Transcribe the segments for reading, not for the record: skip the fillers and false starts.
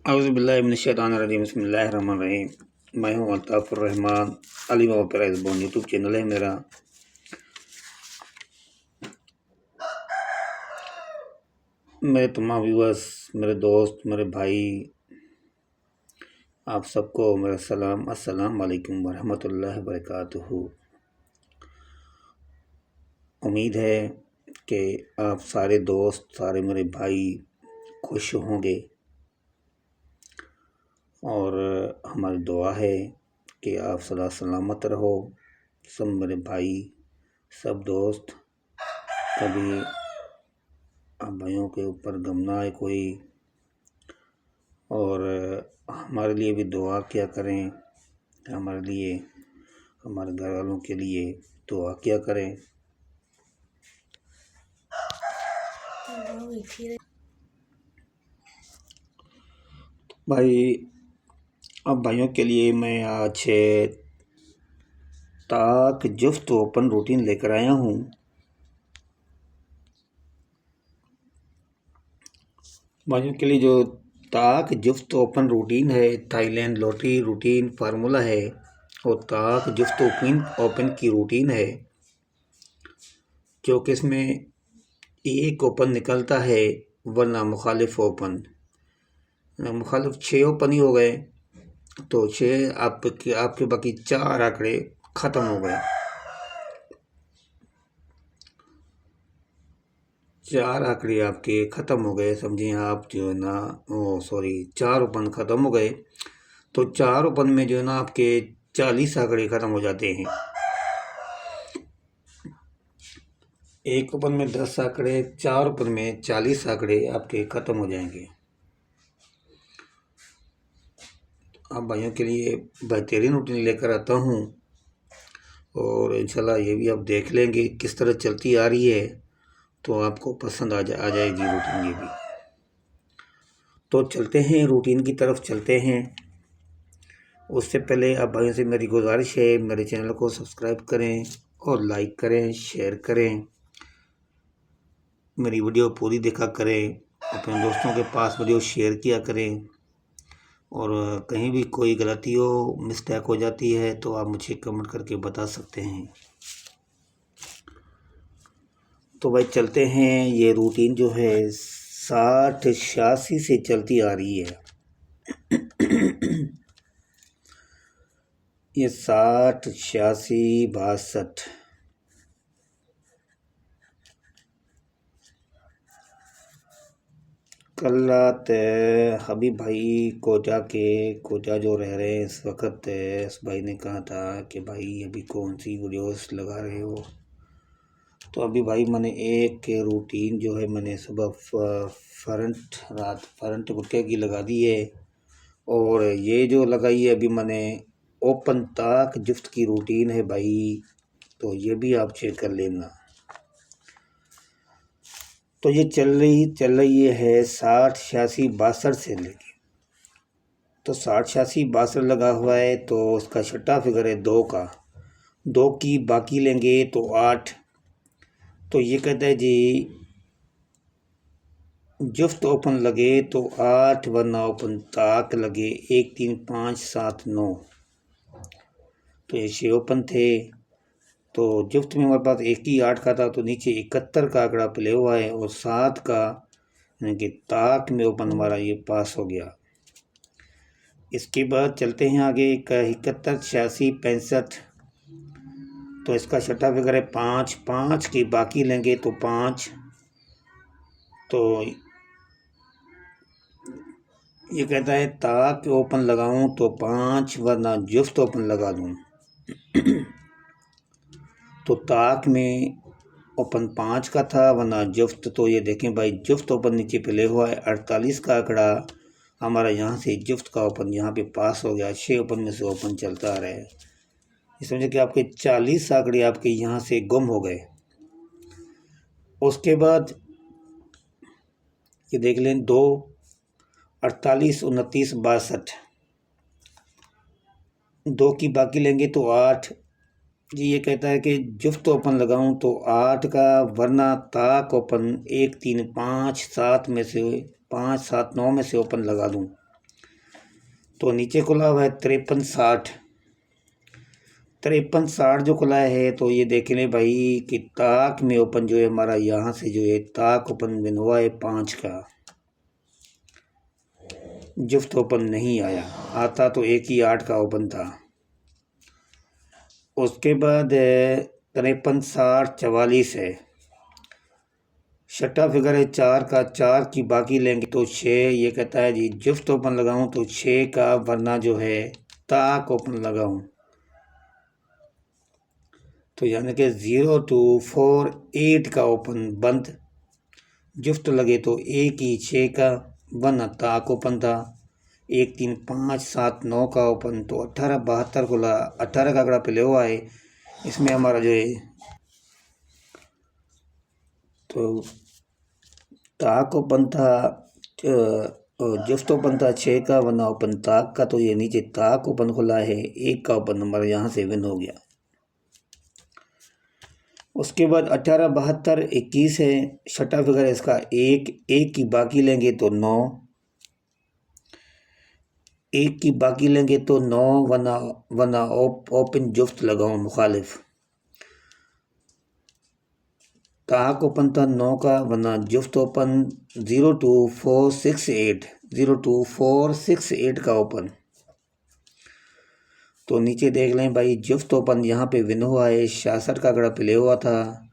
औज़ुबिल्लाहि बिस्मिल्लाहिर्रहमानिर्रहीम। मैं हूँ अल्ताफ़ुर्रहमान। अली बाबा प्राइज़ बॉन्ड यूट्यूब चैनल है मेरा। मेरे तमाम व्यूअर्स, मेरे दोस्त, मेरे भाई, आप सबको मेरा सलाम। अस्सलाम वालेकुम वरहमतुल्लाहि वबरकातुहू। उम्मीद है कि आप सारे दोस्त, सारे मेरे भाई खुश होंगे और हमारी दुआ है कि आप सदा सलामत रहो। सब मेरे भाई, सब दोस्त, कभी आप भाइयों के ऊपर गम ना आए कोई, और हमारे लिए भी दुआ किया करें। हमारे लिए, हमारे घर वालों के लिए दुआ किया करें। भाई, अब भाइयों के लिए मैं आज ताक जुफ्त ओपन रूटीन लेकर आया हूँ। भाइयों के लिए जो ताक जुफ्त ओपन रूटीन है, थाईलैंड लॉटरी रूटीन फार्मूला है और ताक जुफ्त ओपन की रूटीन है, जो कि इसमें एक ओपन निकलता है वरना मुखालिफ ओपन। मुखालिफ 6 ओपन ही हो गए तो 6 आपके बाकी 4 आंकड़े ख़त्म हो गए। 4 आंकड़े आपके ख़त्म हो गए, समझिए आप जो है ना, 4 ओपन ख़त्म हो गए तो 4 ओपन में जो है ना आपके 40 आंकड़े ख़त्म हो जाते हैं। एक ओपन में 10 आंकड़े, 4 ओपन में 40 आंकड़े आपके ख़त्म हो जाएंगे। आप भाइयों के लिए बेहतरीन रूटीन लेकर आता हूँ और इंशाल्लाह ये भी आप देख लेंगे किस तरह चलती आ रही है तो आपको पसंद आ जाएगी रूटीन ये भी। तो चलते हैं, रूटीन की तरफ चलते हैं। उससे पहले आप भाइयों से मेरी गुजारिश है, मेरे चैनल को सब्सक्राइब करें और लाइक करें, शेयर करें, मेरी वीडियो पूरी देखा करें, अपने दोस्तों के पास वीडियो शेयर किया करें, और कहीं भी कोई गलती हो, मिस्टेक हो जाती है तो आप मुझे कमेंट करके बता सकते हैं। तो भाई चलते हैं। ये रूटीन जो है 60-86 से चलती आ रही है। ये 60-86-62 कल रात हबीब भाई कोटा जो रह रहे हैं इस वक्त, इस भाई ने कहा था कि भाई अभी कौन सी वीडियोस लगा रहे हो। तो अभी भाई मैंने एक रूटीन जो है मैंने सुबह फ्रंट गुटके की लगा दी है, और ये जो लगाई है अभी मैंने ओपन ताक जुफ्त की रूटीन है भाई, तो ये भी आप चेक कर लेना। तो ये चल रही है 60-86-62 से लेके, तो 60-86-62 लगा हुआ है तो उसका छठा फिगर है 2 का। 2 की बाकी लेंगे तो 8। तो ये कहता है जी जुफ्त ओपन लगे तो 8 वरना ओपन ताक लगे 1 3 5 7 9। तो ये 6 ओपन थे तो जुफ्त में हमारे पास एक ही 8 का था, तो नीचे 71 का आंकड़ा प्ले हुआ है और 7 का यानी कि ताक में ओपन हमारा ये पास हो गया। इसके बाद चलते हैं आगे। 71-86-65, तो इसका छठा फिगर है 5। 5 की बाकी लेंगे तो 5। तो ये कहता है ताक ओपन लगाऊं तो 5 वरना जुफ्त ओपन लगा दूं। तो ताक में ओपन 5 का था वरना जुफ्त। तो ये देखें भाई जुफ्त ओपन नीचे प्ले हुआ है। 48 का आंकड़ा हमारा यहाँ से जुफ्त का ओपन यहाँ पे पास हो गया। 6 ओपन में से ओपन चलता आ रहा है। ये समझे कि आपके 40 आंकड़े आपके यहाँ से गुम हो गए। उसके बाद ये देख लें 2 48 29 62, 2 की बाकी लेंगे तो 8। जी ये कहता है कि जुफ्त ओपन लगाऊं तो 8 का वरना ताक ओपन 1 3 5 7 में से 5 7 9 में से ओपन लगा दूं। तो नीचे खुला हुआ है 5360 5360 जो खुला है। तो ये देख लें भाई कि ताक में ओपन जो है हमारा यहाँ से जो है ताक ओपन बिन हुआ है 5 का, जुफ्त ओपन नहीं आया, आता तो एक ही 8 का ओपन था। उसके बाद 5360 44 है, छठा फिगर है 4 का, 4 की बाकी लेंगे तो 6। ये कहता है जी जुफ्त ओपन लगाऊं तो 6 का, वरना जो है ताक ओपन लगाऊं तो यानी कि 0248 का ओपन बंद, जुफ्त लगे तो एक ही 6 का, वरना ताक ओपन था। 13579 का ओपन, तो 1872 खुला, 18 का आंकड़ा पहले हुआ है। इसमें हमारा जो है तो ताक ओपन था, जुफ्त ओपन था 6 का, वरना ओपन ताक का। तो ये नीचे ताक ओपन खुला है, 1 का ओपन नंबर यहाँ से विन हो गया। उसके बाद 1872 21 है, छठा फिगर है इसका 1, 1 की बाकी लेंगे तो 9, 1 की बाकी लेंगे तो 9, वरना ओपन जुफ्त लगाऊं मुखालिफ, ताक ओपन था 9 का, वरना जुफ्त ओपन 02468 का ओपन। तो नीचे देख लें भाई जुफ्त ओपन यहाँ पे विन हुआ है, 66 का आंकड़ा प्ले हुआ था।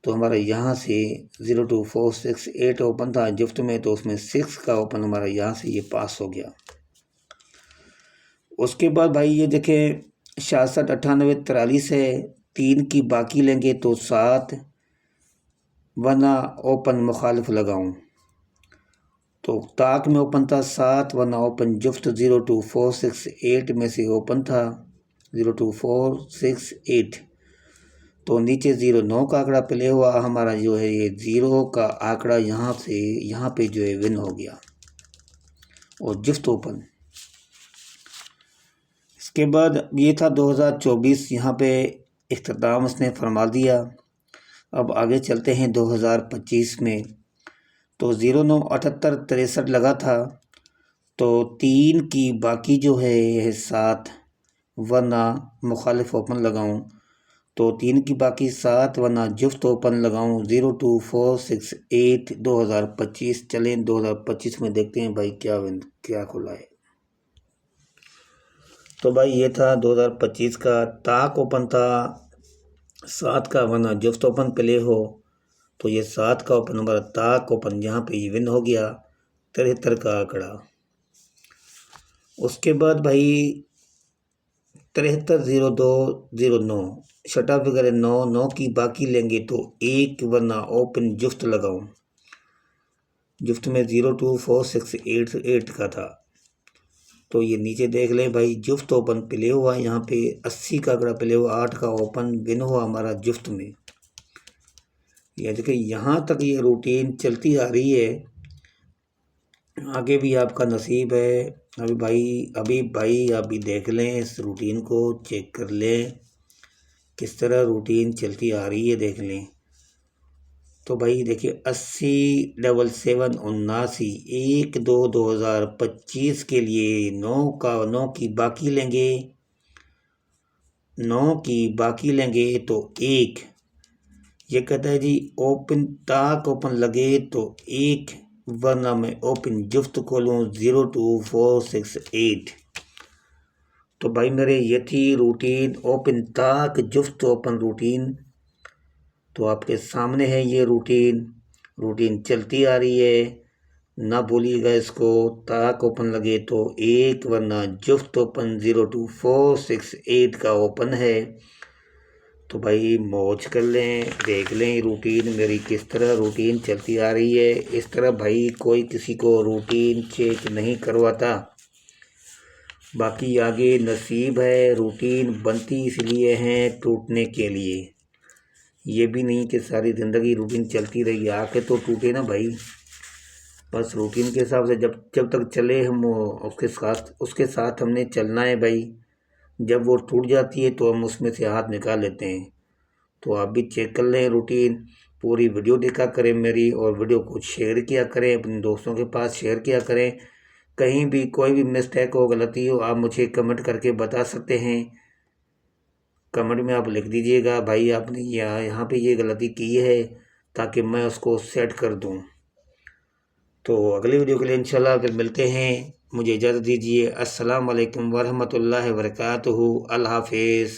तो हमारा यहाँ से 02468 ओपन था जुफ्त में, तो उसमें 6 का ओपन हमारा यहाँ से ये पास हो गया। उसके बाद भाई ये देखें 66 98 43 है, 3 की बाकी लेंगे तो 7, वरना ओपन मुखालिफ लगाऊं तो ताक में ओपन था 7, वरना ओपन जुफ्त 02468 में से ओपन था 02468। तो नीचे 09 का आंकड़ा प्ले हुआ, हमारा जो है ये 0 का आंकड़ा यहाँ से यहाँ पे जो है विन हो गया और जुफ्त ओपन। इसके बाद ये था 2024, यहाँ पे इख्तिताम इसने फरमा दिया। अब आगे चलते हैं 2025 में। तो 0978 63 लगा था, तो 3 की बाकी जो है यह 7, वरना मुखालिफ ओपन लगाऊं तो 3 की बाकी 7, वरना जुफ्त ओपन लगाऊं 02468 2025। चलें 2025 में देखते हैं भाई क्या खुला है। तो भाई ये था 2025 का, ताक ओपन था 7 का, वरना जुफ्त ओपन प्ले हो तो ये 7 का ओपन नंबर, ताक ओपन यहाँ पे विन हो गया 73 का आंकड़ा। उसके बाद भाई 730209, छठा फिगर है 9, 9 की बाकी लेंगे तो 1, वरना ओपन जुफ्त लगाऊं, जुफ्त में 02468 का था। तो ये नीचे देख लें भाई जुफ्त ओपन प्ले हुआ, यहाँ पे 80 का आंकड़ा प्ले हुआ, 8 का ओपन विन हुआ हमारा जुफ्त में। ये देखिए यहाँ तक ये रूटीन चलती आ रही है, आगे भी आपका नसीब है। अभी भाई आप भी देख लें, इस रूटीन को चेक कर लें किस तरह रूटीन चलती आ रही है, देख लें। तो भाई देखिए 807779 1/2/2025 के लिए 9 की बाकी लेंगे, 9 की बाकी लेंगे तो 1। ये कहता है जी ओपन ताक ओपन लगे तो 1, वरना मैं ओपन जुफ्त खोलूँ 02468। तो भाई मेरे ये थी रूटीन, ओपन ताक जुफ्त ओपन रूटीन। तो आपके सामने है ये रूटीन चलती आ रही है, ना भूलिएगा इसको। ताक ओपन लगे तो 1, वरना जुफ्त ओपन 02468 का ओपन है। तो भाई मौज कर लें, देख लें रूटीन मेरी किस तरह रूटीन चलती आ रही है। इस तरह भाई कोई किसी को रूटीन चेक नहीं करवाता, बाकी आगे नसीब है। रूटीन बनती इसलिए है टूटने के लिए, ये भी नहीं कि सारी ज़िंदगी रूटीन चलती रही, आके तो टूटे ना भाई। बस रूटीन के हिसाब से जब तक चले हम उसके साथ हमने चलना है भाई। जब वो टूट जाती है तो हम उसमें से हाथ निकाल लेते हैं। तो आप भी चेक कर लें रूटीन, पूरी वीडियो देखा करें मेरी, और वीडियो को शेयर किया करें, अपने दोस्तों के पास शेयर किया करें। कहीं भी कोई भी मिस्टेक हो, गलती हो, आप मुझे कमेंट करके बता सकते हैं। कमेंट में आप लिख दीजिएगा भाई आपने यहाँ पे ये गलती की है, ताकि मैं उसको सेट कर दूँ। तो अगली वीडियो के लिए इंशाल्लाह फिर मिलते हैं। मुझे इजाज़त दीजिए। अस्सलाम वालेकुम वरहमतुल्लाहि वबरकातुहू। अल्लाह हाफिज़।